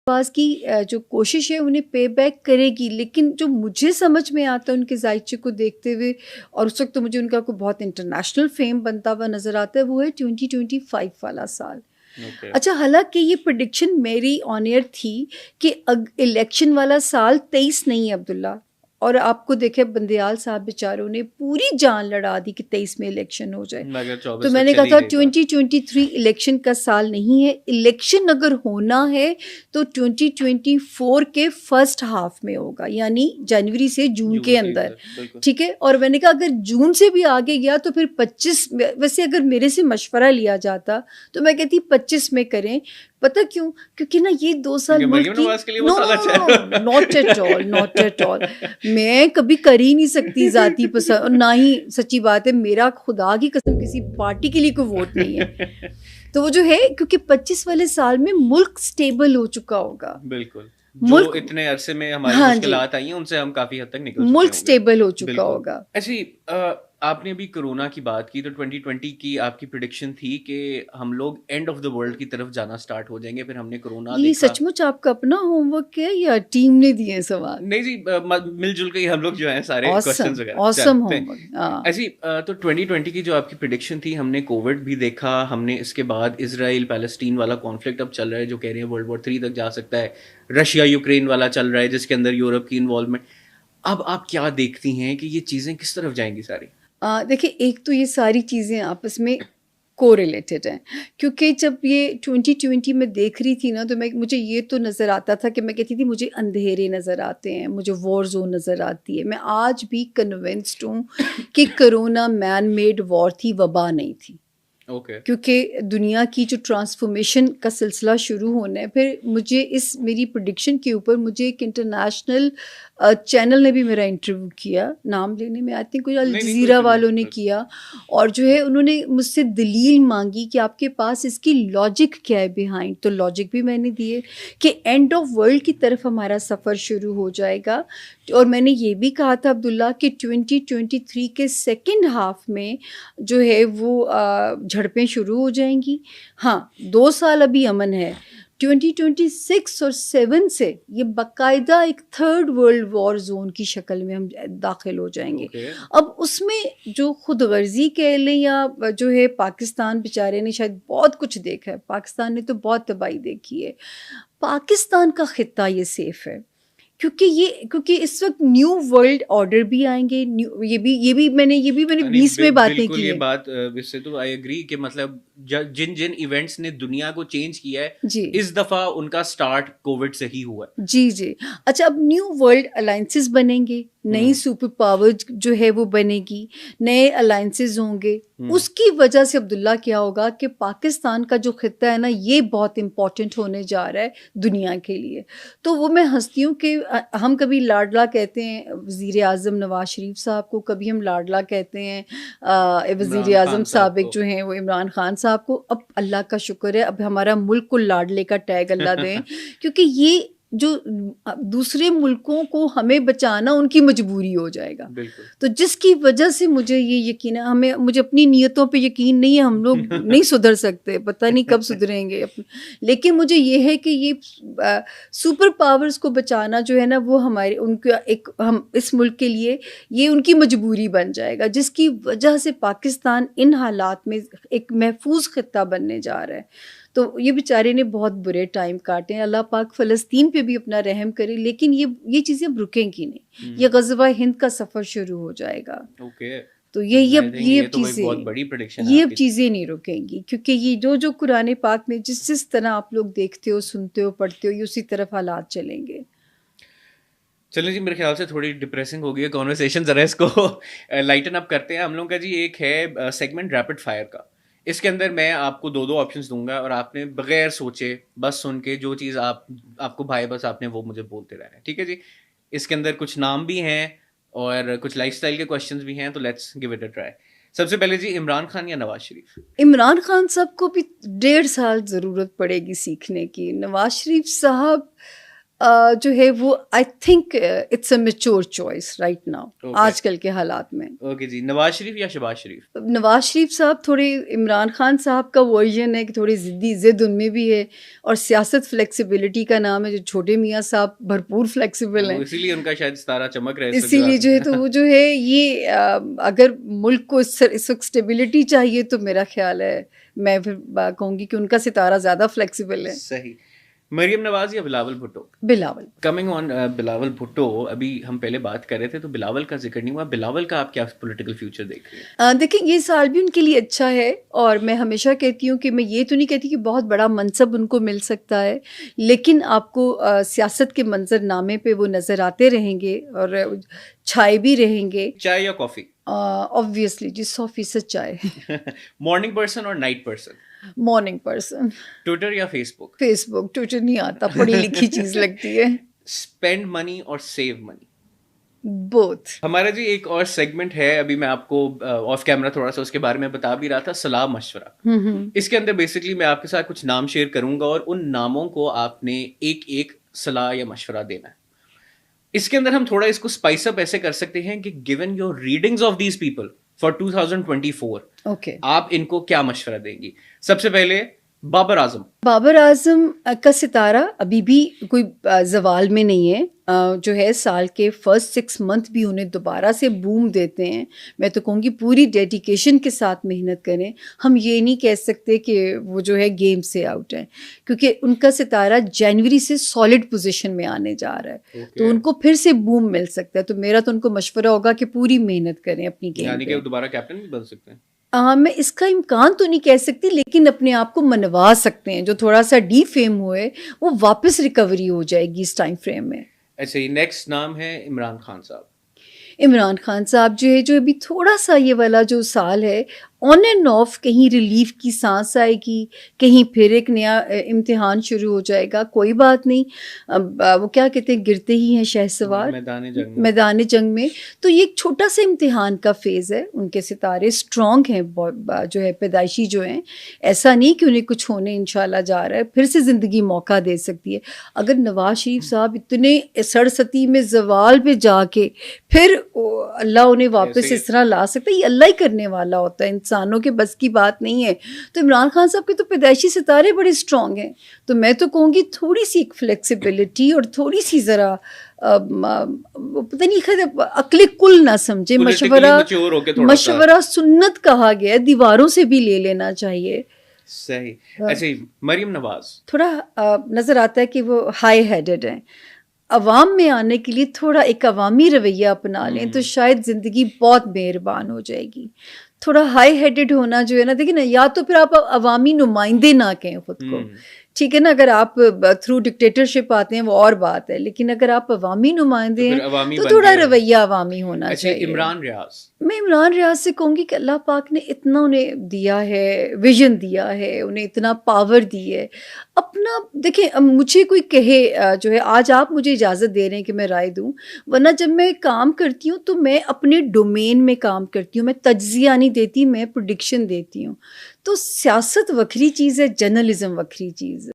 पास की जो कोशिश है उन्हें पे बैक करेगी, लेकिन जो मुझे समझ में आता है उनके जायचे को देखते हुए, और उस वक्त तो मुझे उनका कोई बहुत इंटरनेशनल फेम बनता हुआ नज़र आता है, वो है 2025 वाला साल। अच्छा, हालांकि ये प्रेडिक्शन मेरी ऑन एयर थी कि इलेक्शन वाला साल 23 नहीं है अब्दुल्ला, और आपको देखे बंदयाल साहब बेचारों ने पूरी जान लड़ा दी कि 23 में इलेक्शन हो जाए, तो मैंने कहा था 2023 इलेक्शन का साल नहीं है, इलेक्शन अगर होना है तो 2024 के फर्स्ट हाफ में होगा, यानी जनवरी से जून के अंदर, ठीक है। और मैंने कहा अगर जून से भी आगे गया तो फिर 25, वैसे अगर मेरे से मशवरा लिया जाता तो मैं कहती 25 में करें। पता क्यों? क्योंकि ना ये 2 साल मुल्क की नॉट एट ऑल मैं कभी कर ही नहीं सकती ज़ाती पसंद, और ना ही सच्ची बात है मेरा खुदा की कसम किसी पार्टी के लिए कोई वोट नहीं है। तो वो जो है, क्योंकि 25 वाले साल में मुल्क स्टेबल हो चुका होगा, बिल्कुल मुल्क इतने अरसे में हमारी मुश्किलात आई हैं उनसे हम काफी हद तक निकल चुके हैं, मुल्क स्टेबल हो चुका होगा। ऐसी आपने अभी कोरोना की बात की, तो 2020 की आपकी प्रेडिक्शन थी कि हम लोग एंड ऑफ द वर्ल्ड की तरफ जाना स्टार्ट हो जाएंगे, फिर हमने कोरोना देखा। ये सचमुच आपका अपना होमवर्क है या टीम ने दिए सवाल? नहीं जी, मिलजुल के हम लोग जो हैं सारे क्वेश्चंस वगैरह ऑसम होमवर्क। ऐसी तो 2020 की जो आपकी प्रेडिक्शन थी, हमने कोविड भी देखा, हमने इसके बाद इजराइल पैलेस्टीन वाला कॉन्फ्लिक्ट अब चल रहा है जो कह रहे हैं वर्ल्ड वॉर 3 तक जा सकता है, रशिया यूक्रेन वाला चल रहा है जिसके अंदर यूरोप की इन्वॉल्वमेंट। अब आप क्या देखती हैं कि ये चीज़ें किस तरफ जाएंगी सारी? देखिए, एक तो ये सारी चीज़ें आपस में कोरिलेटेड हैं, क्योंकि जब ये 2020 में देख रही थी ना, तो मुझे ये तो नज़र आता था कि मैं कहती थी मुझे अंधेरे नज़र आते हैं, मुझे वॉर जोन नज़र आती है। मैं आज भी कन्विंस्ड हूँ कि कोरोना मैन मेड वॉर थी, वबा नहीं थी। क्योंकि दुनिया की जो ट्रांसफॉर्मेशन का सिलसिला शुरू होना है, फिर मुझे इस मेरी प्रेडिक्शन के ऊपर मुझे एक इंटरनेशनल चैनल ने भी मेरा इंटरव्यू किया, नाम लेने में आई थिंक कोई अल जज़ीरा वालों ने किया, और जो है उन्होंने मुझसे दलील मांगी कि आपके पास इसकी लॉजिक क्या है बिहाइंड। तो लॉजिक भी मैंने दिए कि एंड ऑफ वर्ल्ड की तरफ हमारा सफ़र शुरू हो जाएगा, और मैंने ये भी कहा था अब्दुल्ला कि 2023 के सेकेंड हाफ में जो है वो झड़पें शुरू हो जाएंगी। हाँ, 2 साल अभी अमन है, 2026 और 7 से ये बाकायदा एक थर्ड वर्ल्ड वॉर जोन की शक्ल में हम दाखिल हो जाएंगे। अब उसमें जो खुद गर्जी कह लें या जो है, पाकिस्तान बेचारे ने शायद बहुत कुछ देखा है, पाकिस्तान ने तो बहुत तबाही देखी है। पाकिस्तान का खित्ता ये सेफ है क्योंकि इस वक्त न्यू वर्ल्ड ऑर्डर भी आएंगे, ये भी मैंने 20 में बातें की ये बात इससे तो आई एग्री कि मतलब जिन जिन इवेंट्स ने दुनिया को चेंज किया है इस दफा उनका स्टार्ट कोविड से ही हुआ है। जी। अच्छा, अब न्यू वर्ल्ड अलायंसेस बनेंगे, नई सुपर पावर जो है वो बनेगी, नए अलायंसेस होंगे। उसकी वजह से अब्दुल्ला क्या होगा कि पाकिस्तान का जो खित्ता है ना, ये बहुत इम्पोर्टेंट होने जा रहा है दुनिया के लिए। तो वो मैं हंसती हूँ कि हम कभी लाडला कहते हैं वज़ीर आज़म नवाज शरीफ साहब को, कभी हम लाडला कहते हैं वज़ीर आज़म साबिक जो हैं वो इमरान खान साहब को। अब अल्लाह का शुक्र है, अब हमारा मुल्क को लाडले का टैग अल्लाह दें, क्योंकि ये जो दूसरे मुल्कों को हमें बचाना उनकी मजबूरी हो जाएगा। तो जिसकी वजह से मुझे ये यकीन है, मुझे अपनी नीयतों पे यकीन नहीं है, हम लोग नहीं सुधर सकते, पता नहीं कब सुधरेंगे, लेकिन मुझे ये है कि ये सुपर पावर्स को बचाना जो है ना, वो हम इस मुल्क के लिए ये उनकी मजबूरी बन जाएगा, जिसकी वजह से पाकिस्तान इन हालात में एक महफूज खित्ता बनने जा रहा है। तो ये बेचारे ने बहुत बुरे टाइम काटे हैं, अल्लाह पाक फ़लस्तीन पे भी अपना रहम करे, लेकिन ये चीज़ें अब रुकेंगी नहीं। ये ग़ज़वा हिंद का सफ़र शुरू हो जाएगा। तो ये अब चीज़ें नहीं रुकेंगी, क्योंकि ये जो कुरान पाक में जिस तरह आप लोग देखते हो, सुनते हो, पढ़ते हो, ये उसी तरफ हालात चलेंगे। चलिए जी, मेरे ख्याल से थोड़ी डिप्रेसिंग हो गई है कॉन्वर्सेशन, ज़रा इसको लाइटन अप करते हैं। हम लोग का जी एक है सेगमेंट रैपिड फायर का। इसके अंदर मैं आपको 2 ऑप्शंस दूंगा और आपने बगैर सोचे बस सुन के जो चीज़ आपको भाई बस आपने वो मुझे बोलते रहना है, ठीक है जी। इसके अंदर कुछ नाम भी हैं और कुछ लाइफस्टाइल के क्वेश्चंस भी हैं, तो let's give it a try. सबसे पहले जी, इमरान खान या नवाज शरीफ? इमरान खान साहब को भी 1.5 साल ज़रूरत पड़ेगी सीखने की। नवाज शरीफ साहब جو ہے وہ I think it's a mature choice right now آج کل کے حالات میں. اوکے جی، نواز شریف یا شہباز شریف؟ نواز شریف صاحب تھوڑے عمران خان صاحب کا ورژن ہے کہ تھوڑی ضدی ضد ان میں بھی ہے، اور سیاست فلیکسیبلٹی کا نام ہے. جو چھوٹے میاں صاحب بھرپور فلیکسیبل ہیں، اسی لیے ان کا شاید ستارہ چمک رہا ہے اسی لیے جو ہے تو وہ جو ہے یہ اگر ملک کو اس وقت اسٹیبلٹی چاہیے تو میرا خیال ہے میں پھر کہوں گی کہ ان کا ستارہ زیادہ فلیکسیبل ہے. صحیح. مریم نواز یا بلاول بھٹو؟ بلاول. کمنگ آن بلاول بھٹو، ابھی ہم پہلے بات کر رہے تھے تو بلاول کا ذکر نہیں ہوا. بلاول کا آپ کیا پولیٹیکل فیوچر دیکھ رہے ہیں؟ دیکھیں یہ سال بھی ان کے لیے اچھا ہے، اور میں ہمیشہ کہتی ہوں کہ میں یہ تو نہیں کہتی کہ بہت بڑا منصب ان کو مل سکتا ہے، لیکن آپ کو سیاست کے منظر نامے پہ وہ نظر آتے رہیں گے اور چھائے بھی رہیں گے. چائے یا کافی؟ آبویسلی جی 100% چائے. مارننگ پرسن اور night person? Morning person. Twitter یا فیس بک؟ فیس بک. ٹویٹر نہیں آتا، پڑھی لکھی چیز لگتی ہے. اسپینڈ منی اور سیو منی؟ بوتھ. ہمارا جی ایک اور سیگمنٹ ہے، ابھی میں آپ کو آف کیمرہ تھوڑا سا اس کے بارے میں بتا بھی رہا تھا، صلاح مشورہ. اس کے اندر بیسکلی میں آپ کے ساتھ کچھ نام شیئر کروں گا اور ان ناموں کو آپ نے ایک ایک صلاح یا مشورہ دینا ہے. اس کے اندر ہم تھوڑا اس کو اسپائس اپ ایسے کر سکتے ہیں کہ given your readings of these people for 2024 okay آپ ان کو کیا مشورہ دیں گی. سب سے پہلے بابر اعظم. بابر اعظم کا ستارہ ابھی بھی کوئی زوال میں نہیں ہے. جو ہے سال کے فرسٹ 6 منتھ بھی انہیں دوبارہ سے بوم دیتے ہیں. میں تو کہوں گی پوری ڈیڈیکیشن کے ساتھ محنت کریں. ہم یہ نہیں کہہ سکتے کہ وہ جو ہے گیم سے آؤٹ ہیں، کیونکہ ان کا ستارہ جنوری سے سالڈ پوزیشن میں آنے جا رہا ہے، تو ان کو پھر سے بوم مل سکتا ہے. تو میرا تو ان کو مشورہ ہوگا کہ پوری محنت کریں اپنی گیم یعنی پہ. کہ دوبارہ کیپٹن بھی بن سکتے ہیں؟ میں اس کا امکان تو نہیں کہہ سکتی، لیکن اپنے آپ کو منوا سکتے ہیں. جو تھوڑا سا ڈی فیم ہوئے وہ واپس ریکوری ہو جائے گی اس ٹائم فریم میں. اچھا، یہ نیکسٹ نام ہے عمران خان صاحب. عمران خان صاحب جو ہے جو ابھی تھوڑا سا یہ والا جو سال ہے آن اینڈ آف، کہیں ریلیف کی سانس آئے گی، کہیں پھر ایک نیا امتحان شروع ہو جائے گا. کوئی بات نہیں، وہ کیا کہتے ہیں گرتے ہی ہیں شہ سوار میدان جنگ میں. تو یہ ایک چھوٹا سا امتحان کا فیز ہے. ان کے ستارے اسٹرانگ ہیں، جو ہے پیدائشی جو ہیں. ایسا نہیں کہ انہیں کچھ ہونے انشاءاللہ جا رہا ہے، پھر سے زندگی موقع دے سکتی ہے. اگر نواز شریف صاحب اتنے سڑستی میں زوال پہ جا کے پھر اللہ انہیں واپس اس طرح لا سکتا ہے، یہ اللہ ہی کرنے والا ہوتا ہے، انسانوں کے بس کی بات نہیں ہے. تو عمران خان صاحب کے تو پیدائشی ستارے بڑے اسٹرانگ ہیں. تو میں تو کہوں گی تھوڑی سی ایک فلیکسیبلٹی اور تھوڑی سی ذرا پتہ نہیں عقل کل نہ سمجھے، مشورہ سنت کہا گیا ہے، دیواروں سے بھی لے لینا چاہیے. صحیح. اچھا، مریم نواز تھوڑا نظر آتا ہے کہ وہ ہائی ہیڈڈ ہیں. عوام میں آنے کے لیے تھوڑا ایک عوامی رویہ اپنا لیں تو شاید زندگی بہت مہربان ہو جائے گی. تھوڑا ہائی ہیڈڈ ہونا جو ہے نا، دیکھیں نا، یا تو پھر آپ عوامی نمائندے نہ کہیں خود کو، ٹھیک ہے نا. اگر آپ تھرو ڈکٹیٹرشپ آتے ہیں وہ اور بات ہے، لیکن اگر آپ عوامی نمائندے ہیں تو تھوڑا رویہ عوامی ہونا چاہیے. عمران ریاض. میں عمران ریاض سے کہوں گی کہ اللہ پاک نے اتنا انہیں دیا ہے، ویژن دیا ہے، انہیں اتنا پاور دی ہے. اپنا دیکھیں، مجھے کوئی کہے جو ہے آج آپ مجھے اجازت دے رہے ہیں کہ میں رائے دوں، ورنہ جب میں کام کرتی ہوں تو میں اپنے ڈومین میں کام کرتی ہوں، میں تجزیہ نہیں دیتی، میں پریڈکشن دیتی ہوں. تو سیاست وکری چیز ہے، جرنلزم وکری چیز ہے.